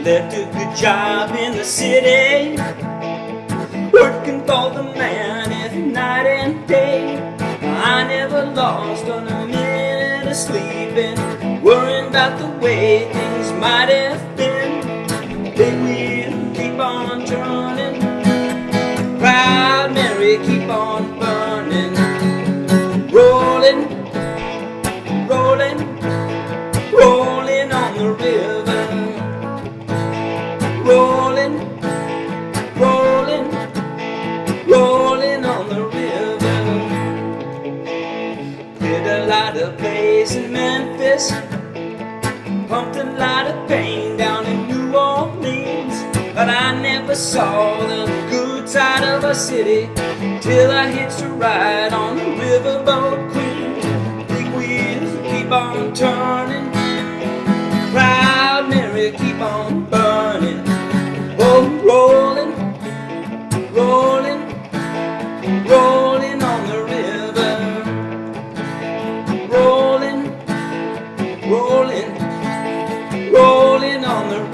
left a good job in the city, working for the man every night and day. I never lost on a minute of sleeping, worrying about the way things might have been. Big wheel keep on turning, Proud Mary keep on burning, rolling, rolling, rolling on the river, rolling, rolling, rolling on the river. Did a lot of plays in Memphis, pumped a lot of pain down in New Orleans, but I never saw the good side of a city till I hitched a ride on the riverboat queen. Big wheels keep on turning, Proud Mary keep on burning, oh, rolling, rolling, rolling on the river, rolling, rolling, rolling on the river.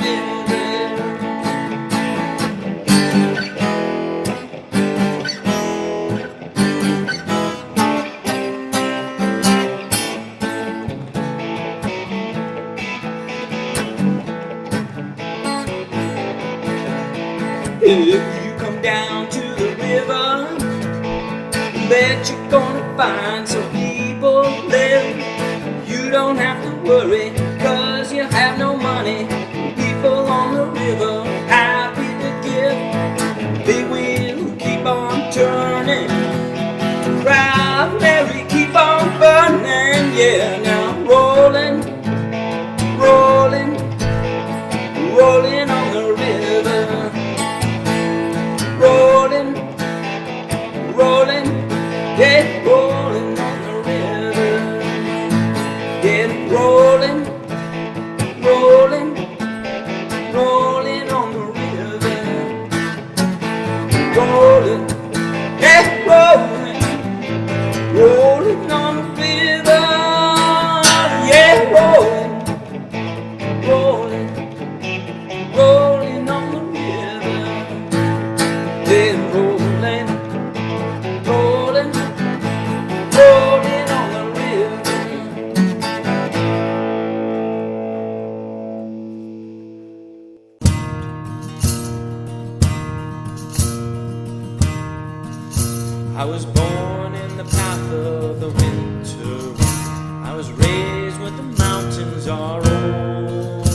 If you come down to the river, bet you're gonna find some people live. You don't have to worry, cause you have no money. People on the river happy to give. Big wheel keep on turning, Proud Mary keep on burning. Yeah, now rolling, rolling, rolling on the river, rolling, rolling, yeah, rolling on the river, yeah, rolling, rolling, rolling on the river, rolling, yeah, rolling, rolling on the river, yeah, rolling, rolling, rolling on the river, yeah, rolling, rolling, rolling on the river. I was born in the path of the winter. I was raised where the mountains are old.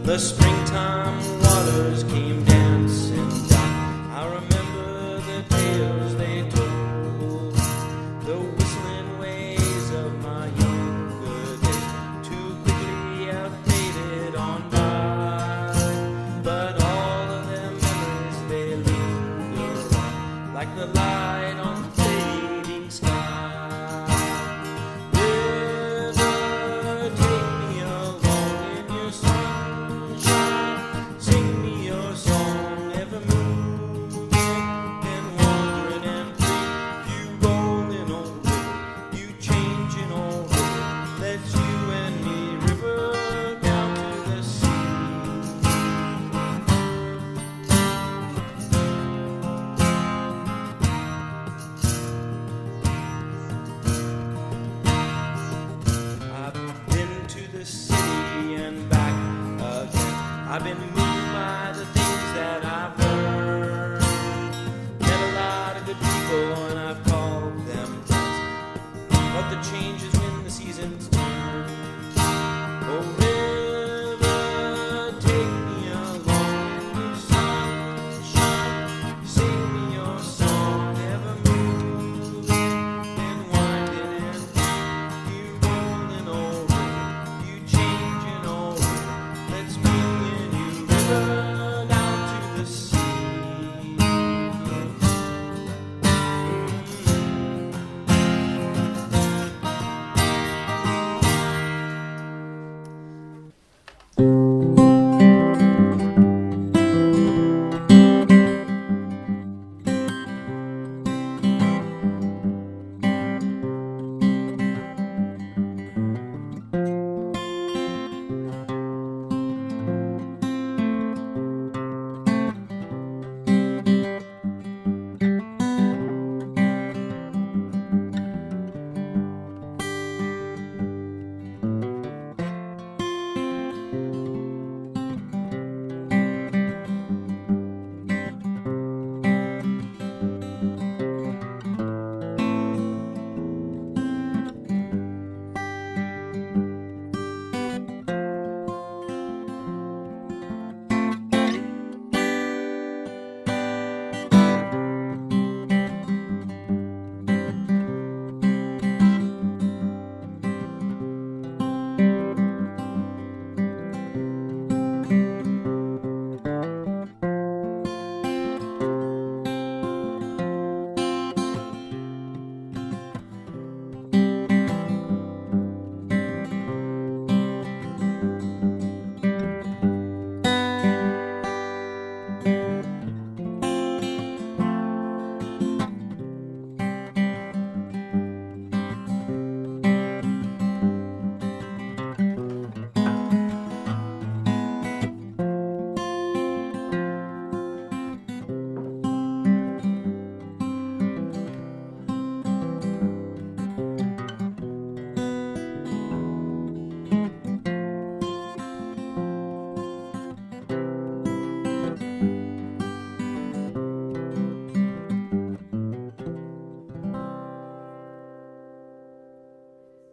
The springtime waters came dancing down. I remember the tales they told, the whistling ways of my younger days. Too quickly have faded on by, but all of them memories they linger on, like the light on the fading sky. River, take me along in your sunshine, sing me your song, ever moving and wandering and free. You rolling on river, you changing on river, let's you and me, river, down to the sea. I've been to the city and back again. I've been moved by the things that